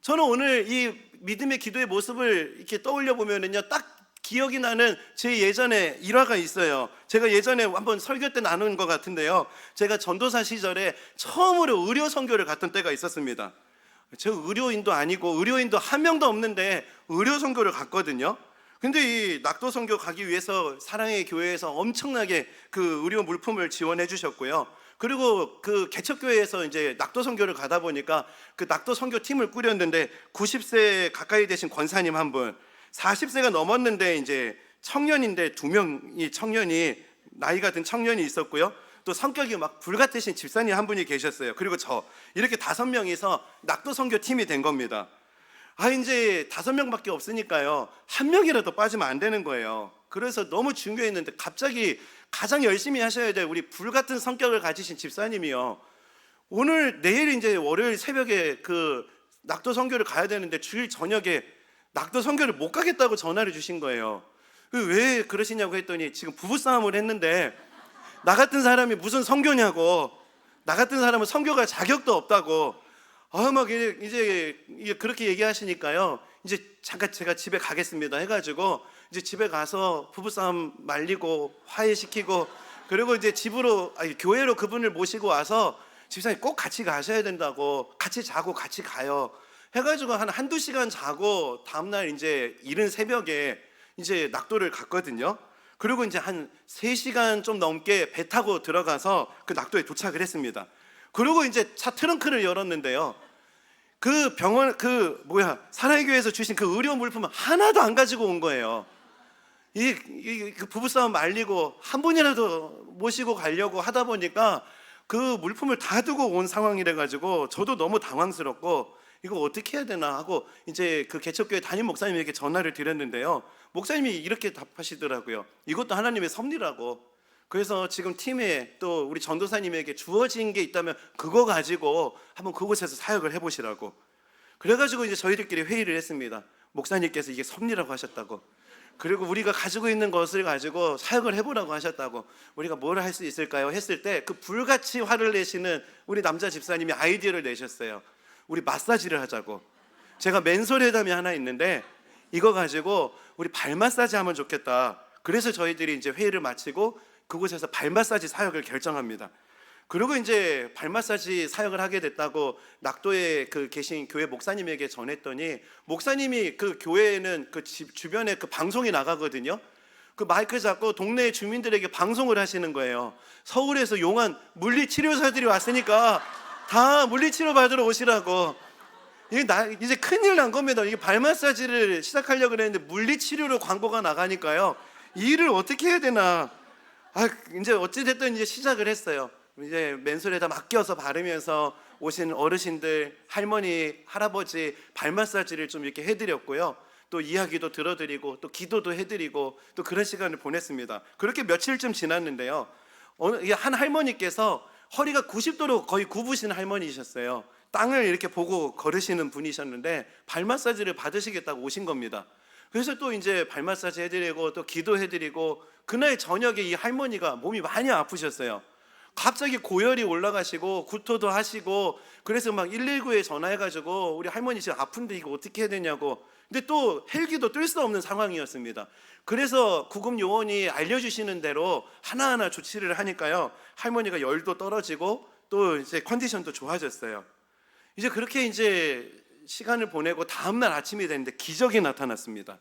저는 오늘 이 믿음의 기도의 모습을 이렇게 떠올려 보면은요, 딱 기억이 나는 제 예전에 일화가 있어요. 제가 예전에 한번 설교 때 나눈 것 같은데요, 제가 전도사 시절에 처음으로 의료 선교를 갔던 때가 있었습니다. 제가 의료인도 아니고 의료인도 한 명도 없는데 의료 선교를 갔거든요. 근데 이 낙도 선교 가기 위해서 사랑의 교회에서 엄청나게 그 의료 물품을 지원해 주셨고요. 그리고 그 개척교회에서 이제 낙도 선교를 가다 보니까 그 낙도 선교 팀을 꾸렸는데 90세 가까이 되신 권사님 한 분, 40세가 넘었는데 이제 청년인데 2명이 청년이, 나이가 든 청년이 있었고요. 또 성격이 막 불같으신 집사님 한 분이 계셨어요. 그리고 저, 이렇게 5명이서 낙도 선교 팀이 된 겁니다. 이제 5명밖에 없으니까요, 한 명이라도 빠지면 안 되는 거예요. 그래서 너무 중요했는데 갑자기 가장 열심히 하셔야 될 우리 불같은 성격을 가지신 집사님이요, 오늘 내일 이제 월요일 새벽에 그 낙도 선교를 가야 되는데 주일 저녁에 낙도 선교를 못 가겠다고 전화를 주신 거예요. 왜 그러시냐고 했더니 지금 부부싸움을 했는데 나 같은 사람이 무슨 선교냐고, 나 같은 사람은 선교갈 자격도 없다고 막 이제 그렇게 얘기하시니까요, 이제 잠깐 제가 집에 가겠습니다 해가지고 이제 집에 가서 부부싸움 말리고 화해시키고, 그리고 이제 교회로 그분을 모시고 와서 집사님 꼭 같이 가셔야 된다고, 같이 자고 같이 가요 해가지고 한두 시간 자고 다음날 이제 이른 새벽에 이제 낙도를 갔거든요. 그리고 이제 한 3시간 좀 넘게 배 타고 들어가서 그 낙도에 도착을 했습니다. 그리고 이제 차 트렁크를 열었는데요, 그 병원 사랑의 교회에서 주신 그 의료 물품은 하나도 안 가지고 온 거예요. 그 부부싸움 말리고 한 분이라도 모시고 가려고 하다 보니까 그 물품을 다 두고 온 상황이라 가지고 저도 너무 당황스럽고 이거 어떻게 해야 되나 하고 이제 그 개척교회 담임 목사님에게 전화를 드렸는데요, 목사님이 이렇게 답하시더라고요. 이것도 하나님의 섭리라고. 그래서 지금 팀에 또 우리 전도사님에게 주어진 게 있다면 그거 가지고 한번 그곳에서 사역을 해보시라고. 그래가지고 이제 저희들끼리 회의를 했습니다. 목사님께서 이게 섭리라고 하셨다고, 그리고 우리가 가지고 있는 것을 가지고 사역을 해보라고 하셨다고, 우리가 뭘 할 수 있을까요? 했을 때 그 불같이 화를 내시는 우리 남자 집사님이 아이디어를 내셨어요. 우리 마사지를 하자고. 제가 맨솔회담이 하나 있는데 이거 가지고 우리 발 마사지 하면 좋겠다. 그래서 저희들이 이제 회의를 마치고 그곳에서 발 마사지 사역을 결정합니다. 그리고 이제 발 마사지 사역을 하게 됐다고 낙도에 계신 교회 목사님에게 전했더니, 목사님이 그 교회에는 그 집 주변에 그 방송이 나가거든요. 그 마이크 잡고 동네 주민들에게 방송을 하시는 거예요. 서울에서 용한 물리치료사들이 왔으니까 다 물리치료 받으러 오시라고. 이제 큰일 난 겁니다. 이게 발 마사지를 시작하려고 했는데 물리치료로 광고가 나가니까요, 이 일을 어떻게 해야 되나. 이제 어찌됐든 이제 시작을 했어요. 이제 맨솔에다 맡겨서 바르면서 오신 어르신들, 할머니, 할아버지 발 마사지를 좀 이렇게 해드렸고요. 또 이야기도 들어드리고 또 기도도 해드리고 또 그런 시간을 보냈습니다. 그렇게 며칠쯤 지났는데요, 한 할머니께서 허리가 90도로 거의 굽으신 할머니이셨어요. 땅을 이렇게 보고 걸으시는 분이셨는데 발 마사지를 받으시겠다고 오신 겁니다. 그래서 또 이제 발 마사지 해드리고 또 기도해드리고, 그날 저녁에 이 할머니가 몸이 많이 아프셨어요. 갑자기 고열이 올라가시고 구토도 하시고, 그래서 막 119에 전화해가지고 우리 할머니 지금 아픈데 이거 어떻게 해야 되냐고. 근데 또 헬기도 뜰 수 없는 상황이었습니다. 그래서 구급 요원이 알려주시는 대로 하나하나 조치를 하니까요, 할머니가 열도 떨어지고 또 이제 컨디션도 좋아졌어요. 이제 그렇게 이제 시간을 보내고 다음날 아침이 됐는데 기적이 나타났습니다.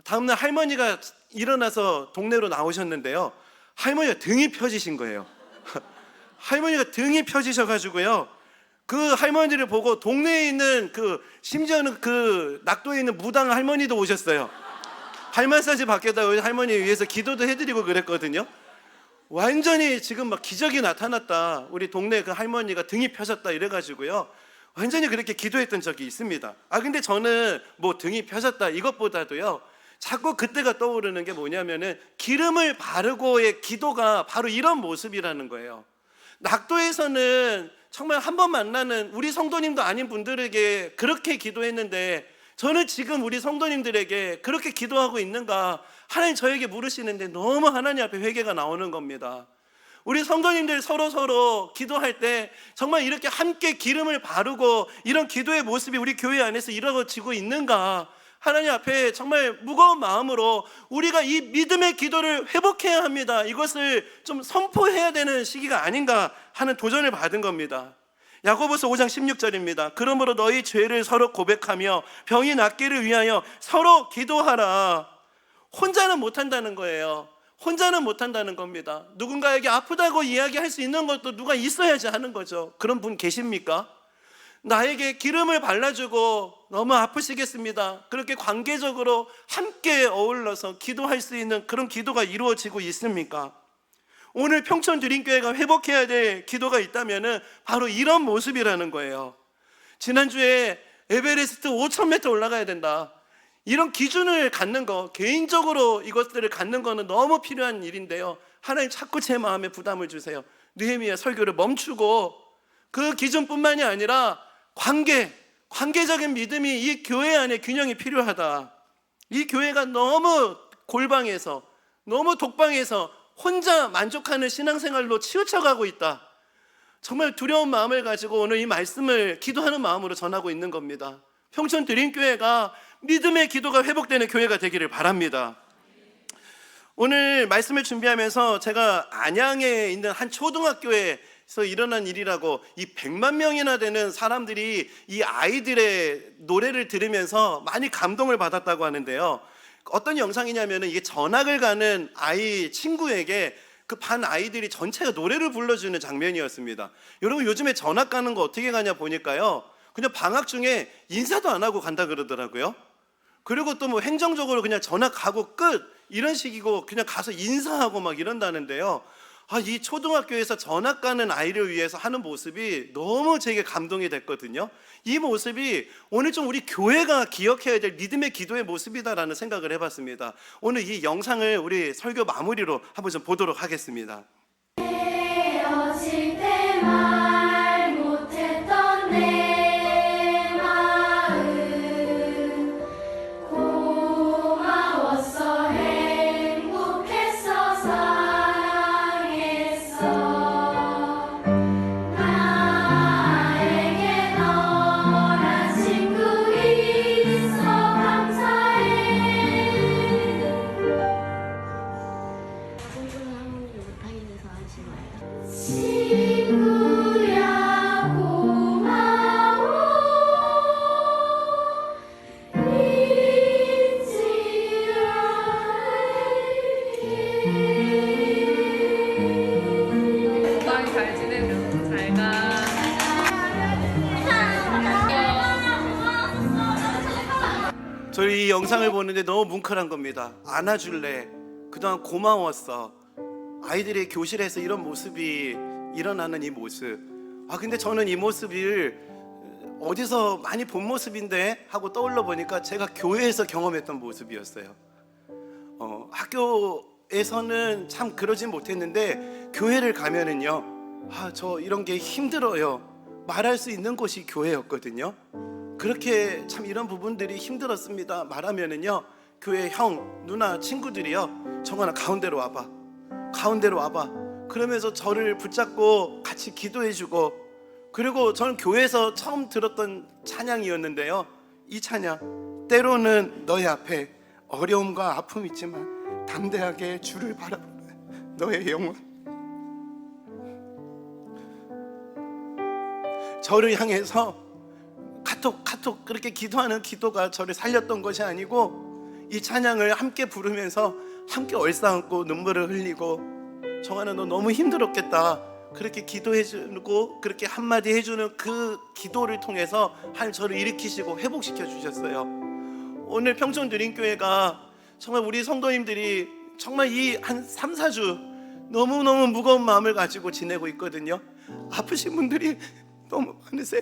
다음날 할머니가 일어나서 동네로 나오셨는데요, 할머니가 등이 펴지신 거예요. 할머니가 등이 펴지셔가지고요, 그 할머니를 보고 동네에 있는 심지어는 낙도에 있는 무당 할머니도 오셨어요. 발 마사지 받겠다 할머니 위해서 기도도 해드리고 그랬거든요. 완전히 지금 막 기적이 나타났다, 우리 동네 그 할머니가 등이 펴졌다 이래가지고요, 완전히 그렇게 기도했던 적이 있습니다. 근데 저는 뭐 등이 펴졌다 이것보다도요, 자꾸 그때가 떠오르는 게 뭐냐면은 기름을 바르고의 기도가 바로 이런 모습이라는 거예요. 낙도에서는 정말 한 번 만나는 우리 성도님도 아닌 분들에게 그렇게 기도했는데, 저는 지금 우리 성도님들에게 그렇게 기도하고 있는가 하나님 저에게 물으시는데 너무 하나님 앞에 회개가 나오는 겁니다. 우리 성도님들 서로 기도할 때 정말 이렇게 함께 기름을 바르고 이런 기도의 모습이 우리 교회 안에서 이루어지고 있는가, 하나님 앞에 정말 무거운 마음으로 우리가 이 믿음의 기도를 회복해야 합니다. 이것을 좀 선포해야 되는 시기가 아닌가 하는 도전을 받은 겁니다. 야고보서 5장 16절입니다. 그러므로 너희 죄를 서로 고백하며 병이 낫기를 위하여 서로 기도하라. 혼자는 못한다는 거예요. 혼자는 못한다는 겁니다. 누군가에게 아프다고 이야기할 수 있는 것도 누가 있어야지 하는 거죠. 그런 분 계십니까? 나에게 기름을 발라주고 너무 아프시겠습니다, 그렇게 관계적으로 함께 어울러서 기도할 수 있는 그런 기도가 이루어지고 있습니까? 오늘 평촌 드림교회가 회복해야 될 기도가 있다면 바로 이런 모습이라는 거예요. 지난주에 에베레스트 5,000m 올라가야 된다, 이런 기준을 갖는 거, 개인적으로 이것들을 갖는 거는 너무 필요한 일인데요, 하나님 자꾸 제 마음에 부담을 주세요. 느헤미야 설교를 멈추고 그 기준뿐만이 아니라 관계적인 믿음이 이 교회 안에 균형이 필요하다. 이 교회가 너무 골방에서, 너무 독방에서 혼자 만족하는 신앙생활로 치우쳐가고 있다. 정말 두려운 마음을 가지고 오늘 이 말씀을 기도하는 마음으로 전하고 있는 겁니다. 평촌 드림교회가 믿음의 기도가 회복되는 교회가 되기를 바랍니다. 오늘 말씀을 준비하면서 제가 안양에 있는 한 초등학교에서 일어난 일이라고, 이 100만 명이나 되는 사람들이 이 아이들의 노래를 들으면서 많이 감동을 받았다고 하는데요, 어떤 영상이냐면 이게 전학을 가는 아이 친구에게 그 반 아이들이 전체가 노래를 불러주는 장면이었습니다. 여러분, 요즘에 전학 가는 거 어떻게 가냐 보니까요, 그냥 방학 중에 인사도 안 하고 간다 그러더라고요. 그리고 또 뭐 행정적으로 그냥 전학 가고 끝 이런 식이고, 그냥 가서 인사하고 막 이런다는데요, 이 초등학교에서 전학 가는 아이를 위해서 하는 모습이 너무 제게 감동이 됐거든요. 이 모습이 오늘 좀 우리 교회가 기억해야 될 믿음의 기도의 모습이다라는 생각을 해봤습니다. 오늘 이 영상을 우리 설교 마무리로 한번 좀 보도록 하겠습니다. 헤어질 때 말 못했던 내 마음, 고마웠어, 행복했어, 사랑했어. 나에게 너란 친구 있어, 감사해. 공부는 못하게 돼서 하지 마요. 친구야 고마워, 잊지 않을게. 건강 잘 지내면 잘 가. 저희 이 영상을 보는데 너무 뭉클한 겁니다. 안아줄래, 그동안 고마웠어. 아이들의 교실에서 이런 모습이 일어나는 이 모습, 근데 저는 이 모습을 어디서 많이 본 모습인데 하고 떠올려 보니까 제가 교회에서 경험했던 모습이었어요. 학교에서는 참 그러진 못했는데 교회를 가면은요, 저 이런 게 힘들어요 말할 수 있는 곳이 교회였거든요. 그렇게 참 이런 부분들이 힘들었습니다 말하면은요, 교회 형, 누나, 친구들이요, 정원아 가운데로 와봐, 가운데로 와봐 그러면서 저를 붙잡고 같이 기도해주고, 그리고 저는 교회에서 처음 들었던 찬양이었는데요, 이 찬양, 때로는 너의 앞에 어려움과 아픔이 있지만 담대하게 주를 바라보는 너의 영혼. 저를 향해서 카톡 그렇게 기도하는 기도가 저를 살렸던 것이 아니고 이 찬양을 함께 부르면서 함께 얼싸안고 눈물을 흘리고 정한아 너 너무 힘들었겠다 그렇게 기도해주고 그렇게 한마디 해주는 그 기도를 통해서 하나님 저를 일으키시고 회복시켜 주셨어요. 오늘 평촌드림교회가 정말 우리 성도님들이 정말 이 한 3, 4주 너무너무 무거운 마음을 가지고 지내고 있거든요. 아프신 분들이 너무 많으세요.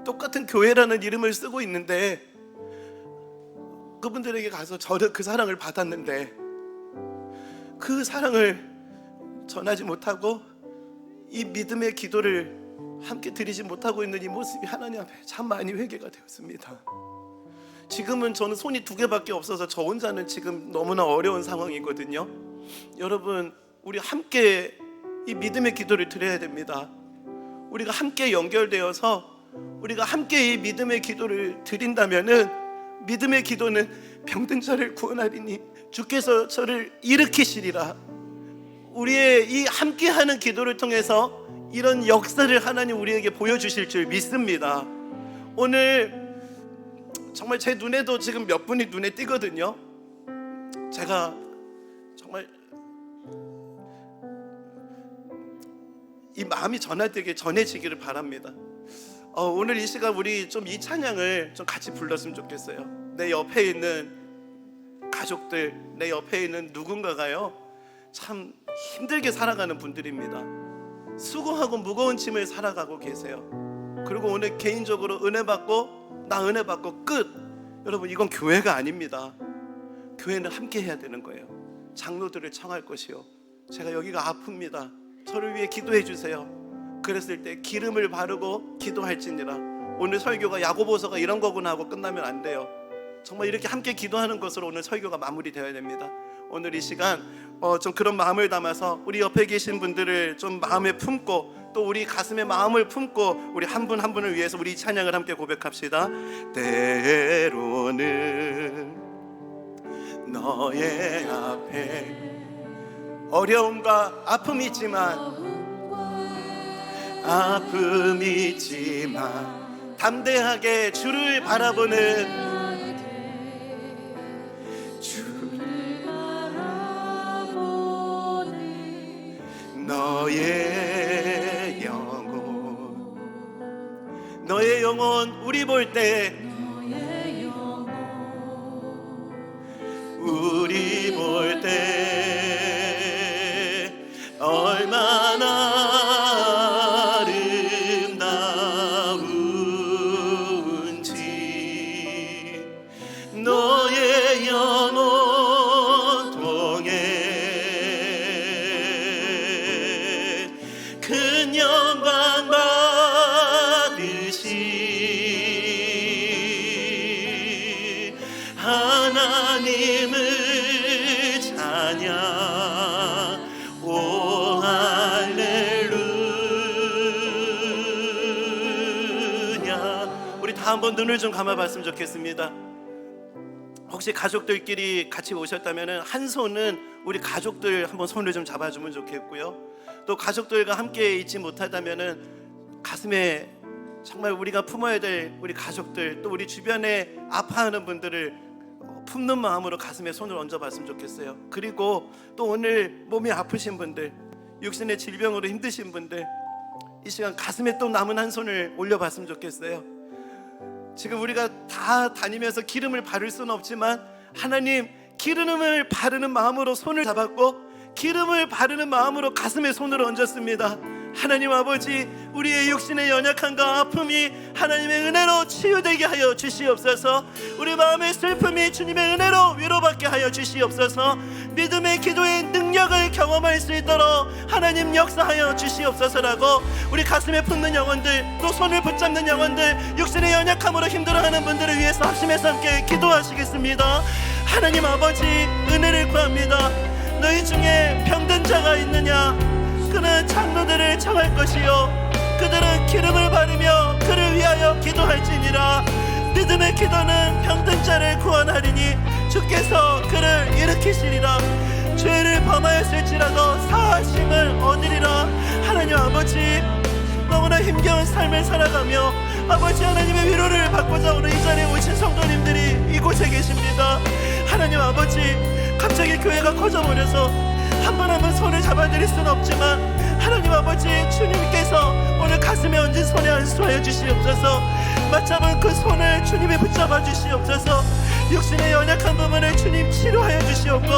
똑같은 교회라는 이름을 쓰고 있는데 그분들에게 가서 저는 그 사랑을 받았는데 그 사랑을 전하지 못하고 이 믿음의 기도를 함께 드리지 못하고 있는 이 모습이 하나님 앞에 참 많이 회개가 되었습니다. 지금은 저는 손이 2개밖에 없어서 저 혼자는 지금 너무나 어려운 상황이거든요. 여러분 우리 함께 이 믿음의 기도를 드려야 됩니다. 우리가 함께 연결되어서 우리가 함께 이 믿음의 기도를 드린다면은 믿음의 기도는 병든 자를 구원하리니 주께서 저를 일으키시리라. 우리의 이 함께하는 기도를 통해서 이런 역사를 하나님 우리에게 보여주실 줄 믿습니다. 오늘 정말 제 눈에도 지금 몇 분이 눈에 띄거든요. 제가 정말 이 마음이 전해지기를 바랍니다. 오늘 이 시간 우리 좀 이 찬양을 좀 같이 불렀으면 좋겠어요. 내 옆에 있는 가족들, 내 옆에 있는 누군가가요 참 힘들게 살아가는 분들입니다. 수고하고 무거운 짐을 살아가고 계세요. 그리고 오늘 개인적으로 은혜 받고 나 은혜 받고 끝. 여러분 이건 교회가 아닙니다. 교회는 함께 해야 되는 거예요. 장로들을 청할 것이요 제가 여기가 아픕니다. 저를 위해 기도해 주세요. 그랬을 때 기름을 바르고 기도할지니라. 오늘 설교가 야고보서가 이런 거구나 하고 끝나면 안 돼요. 정말 이렇게 함께 기도하는 것으로 오늘 설교가 마무리되어야 됩니다. 오늘 이 시간 좀 그런 마음을 담아서 우리 옆에 계신 분들을 좀 마음에 품고 또 우리 가슴에 마음을 품고 우리 한 분 한 분을 위해서 우리 이 찬양을 함께 고백합시다. 때로는 너의 앞에 어려움과 아픔이 있지만 담대하게 주를 바라보는 너의 영혼 우리 볼 때 얼마나 아름다운지 너의 영혼 통해 큰 영광 받으시 하나님을 찬양 오 할렐루야. 우리 다 한번 눈을 좀 감아봤으면 좋겠습니다. 혹시 가족들끼리 같이 오셨다면 한 손은 우리 가족들 한번 손을 좀 잡아주면 좋겠고요. 또 가족들과 함께 있지 못하다면 가슴에 정말 우리가 품어야 될 우리 가족들 또 우리 주변에 아파하는 분들을 품는 마음으로 가슴에 손을 얹어봤으면 좋겠어요. 그리고 또 오늘 몸이 아프신 분들 육신의 질병으로 힘드신 분들 이 시간 가슴에 또 남은 한 손을 올려봤으면 좋겠어요. 지금 우리가 다 다니면서 기름을 바를 수는 없지만 하나님 기름을 바르는 마음으로 손을 잡았고 기름을 바르는 마음으로 가슴에 손을 얹었습니다. 하나님 아버지 우리의 육신의 연약함과 아픔이 하나님의 은혜로 치유되게 하여 주시옵소서. 우리 마음의 슬픔이 주님의 은혜로 위로받게 하여 주시옵소서. 믿음의 기도의 능력을 경험할 수 있도록 하나님 역사하여 주시옵소서라고 우리 가슴에 품는 영혼들 또 손을 붙잡는 영혼들 육신의 연약함으로 힘들어하는 분들을 위해서 합심해서 함께 기도하시겠습니다. 하나님 아버지 은혜를 구합니다. 너희 중에 병든 자가 있느냐? 그는 장로들을 청할 것이요 그들은 기름을 바르며 그를 위하여 기도할지니라. 믿음의 기도는 병든 자를 구원하리니 주께서 그를 일으키시리라. 죄를 범하였을지라도 사하심을 얻으리라. 하나님 아버지, 너무나 힘겨운 삶을 살아가며 아버지 하나님의 위로를 받고자 오늘 이 자리에 오신 성도님들이 이곳에 계십니다. 하나님 아버지, 갑자기 교회가 커져버려서 한 번 한 번 손을 잡아드릴 수는 없지만 하나님 아버지, 주님께서 오늘 가슴에 얹은 손에 안수하여 주시옵소서. 맞잡은 그 손을 주님이 붙잡아 주시옵소서. 육신의 연약한 부분을 주님 치료하여 주시옵고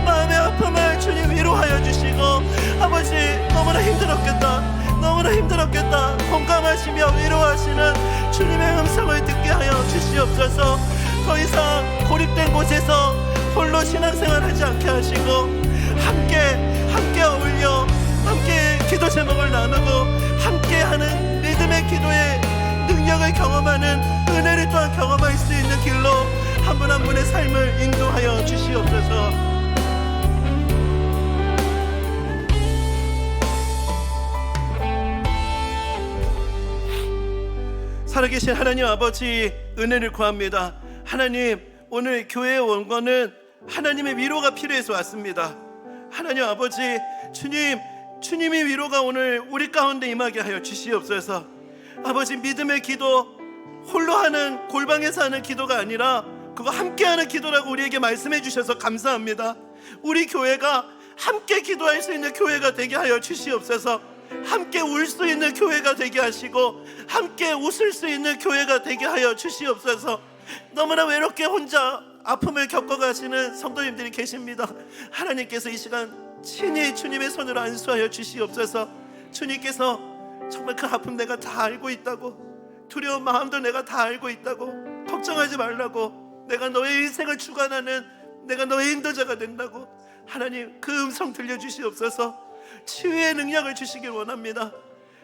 마음의 아픔을 주님 위로하여 주시고 아버지, 너무나 힘들었겠다, 너무나 힘들었겠다 공감하시며 위로하시는 주님의 음성을 듣게 하여 주시옵소서. 더 이상 고립된 곳에서 홀로 신앙생활 하지 않게 하시고 함께 어울려 함께 기도 제목을 나누고 함께하는 믿음의 기도의 능력을 경험하는 은혜를 또한 경험할 수 있는 길로 한 분 한 분의 삶을 인도하여 주시옵소서. 살아계신 하나님 아버지, 은혜를 구합니다. 하나님, 오늘 교회에 온 거는 하나님의 위로가 필요해서 왔습니다. 하나님 아버지, 주님의 위로가 오늘 우리 가운데 임하게 하여 주시옵소서. 아버지, 믿음의 기도 홀로 하는, 골방에서 하는 기도가 아니라 그거 함께하는 기도라고 우리에게 말씀해 주셔서 감사합니다. 우리 교회가 함께 기도할 수 있는 교회가 되게 하여 주시옵소서. 함께 울 수 있는 교회가 되게 하시고 함께 웃을 수 있는 교회가 되게 하여 주시옵소서. 너무나 외롭게 혼자 아픔을 겪어가시는 성도님들이 계십니다. 하나님께서 이 시간 친히 주님의 손으로 안수하여 주시옵소서. 주님께서 정말 그 아픔 내가 다 알고 있다고, 두려운 마음도 내가 다 알고 있다고, 걱정하지 말라고, 내가 너의 인생을 주관하는, 내가 너의 인도자가 된다고, 하나님 그 음성 들려주시옵소서. 치유의 능력을 주시길 원합니다.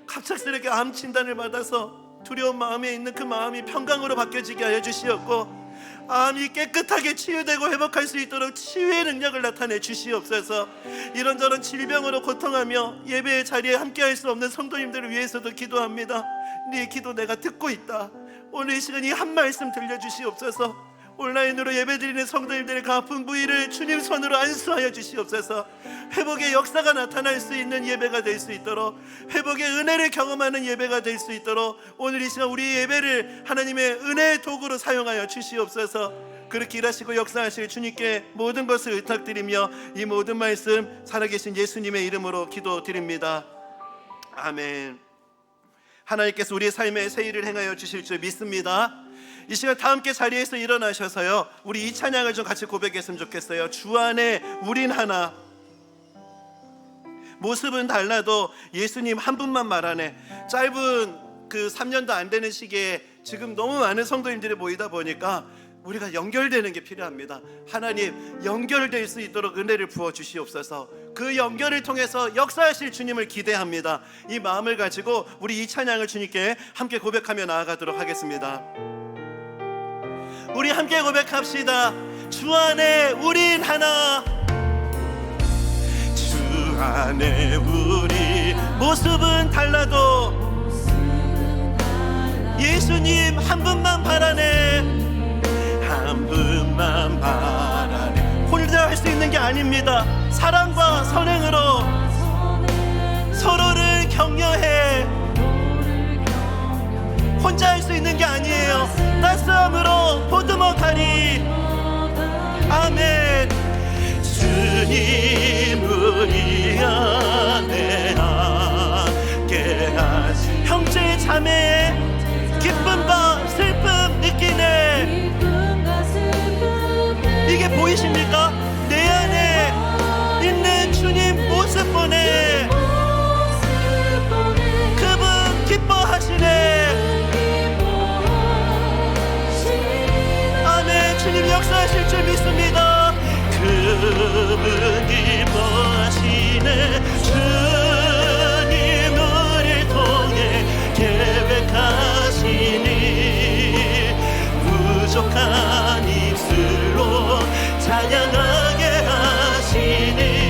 갑작스럽게 암 진단을 받아서 두려운 마음에 있는 그 마음이 평강으로 바뀌어지게 하여 주시옵고 암이 깨끗하게 치유되고 회복할 수 있도록 치유의 능력을 나타내 주시옵소서. 이런저런 질병으로 고통하며 예배의 자리에 함께할 수 없는 성도님들을 위해서도 기도합니다. 네 기도 내가 듣고 있다. 오늘 이 시간 이 한 말씀 들려주시옵소서. 온라인으로 예배드리는 성도님들의 그 아픈 부위를 주님 손으로 안수하여 주시옵소서. 회복의 역사가 나타날 수 있는 예배가 될 수 있도록, 회복의 은혜를 경험하는 예배가 될 수 있도록 오늘 이 시간 우리 예배를 하나님의 은혜의 도구로 사용하여 주시옵소서. 그렇게 일하시고 역사하실 주님께 모든 것을 의탁드리며 이 모든 말씀 살아계신 예수님의 이름으로 기도드립니다. 아멘. 하나님께서 우리의 삶에 새 일을 행하여 주실 줄 믿습니다. 이 시간 다 함께 자리에서 일어나셔서요, 우리 이 찬양을 좀 같이 고백했으면 좋겠어요. 주 안에 우린 하나. 모습은 달라도 예수님 한 분만 말하네. 짧은 그 3년도 안 되는 시기에 지금 너무 많은 성도님들이 모이다 보니까 우리가 연결되는 게 필요합니다. 하나님, 연결될 수 있도록 은혜를 부어 주시옵소서. 그 연결을 통해서 역사하실 주님을 기대합니다. 이 마음을 가지고 우리 이 찬양을 주님께 함께 고백하며 나아가도록 하겠습니다. 우리 함께 고백합시다. 주 안에 우린 하나. 주 안에 우리 모습은 달라도 예수님 한 분만 바라네. 한 분만 바라네. 혼자 할 수 있는 게 아닙니다. 사랑과 선행으로 서로를 격려해. 혼자 할 수 있는 게 아니에요. 따스함으로 보듬어가리. 아멘. 주님 우리 안에 함께하시. 형제 자매의 기쁨과 슬픔 느끼네. 이게 보이십니까? 내 안에 있는 주님 모습 보네. 그분 기뻐하시네. 아멘. 주님 역사하실 줄 믿습니다. 그분 기뻐하시네. 주님 우리를 통해 계획하시니 부족한 입술로 찬양하게 하시니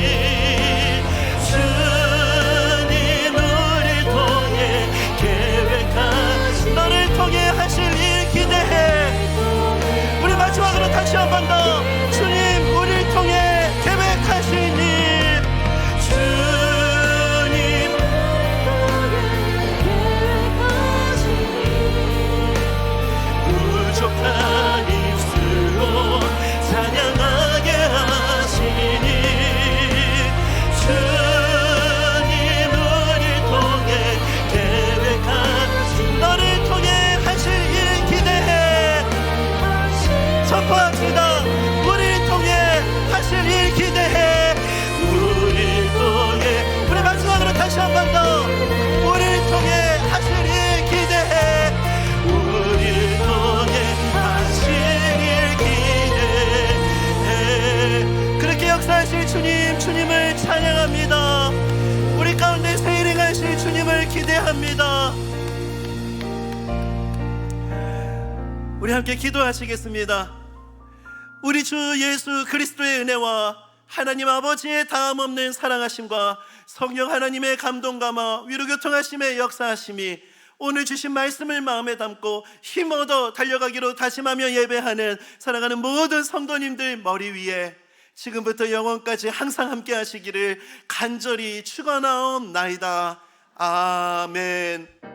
일하실 주님, 주님을 찬양합니다. 우리 가운데 새 일 행하실 주님을 기대합니다. 우리 함께 기도하시겠습니다. 우리 주 예수 그리스도의 은혜와 하나님 아버지의 다함없는 사랑하심과 성령 하나님의 감동감화 위로교통하심의 역사하심이 오늘 주신 말씀을 마음에 담고 힘 얻어 달려가기로 다짐하며 예배하는 사랑하는 모든 성도님들 머리 위에 지금부터 영원까지 항상 함께 하시기를 간절히 축원하옵나이다. 아멘.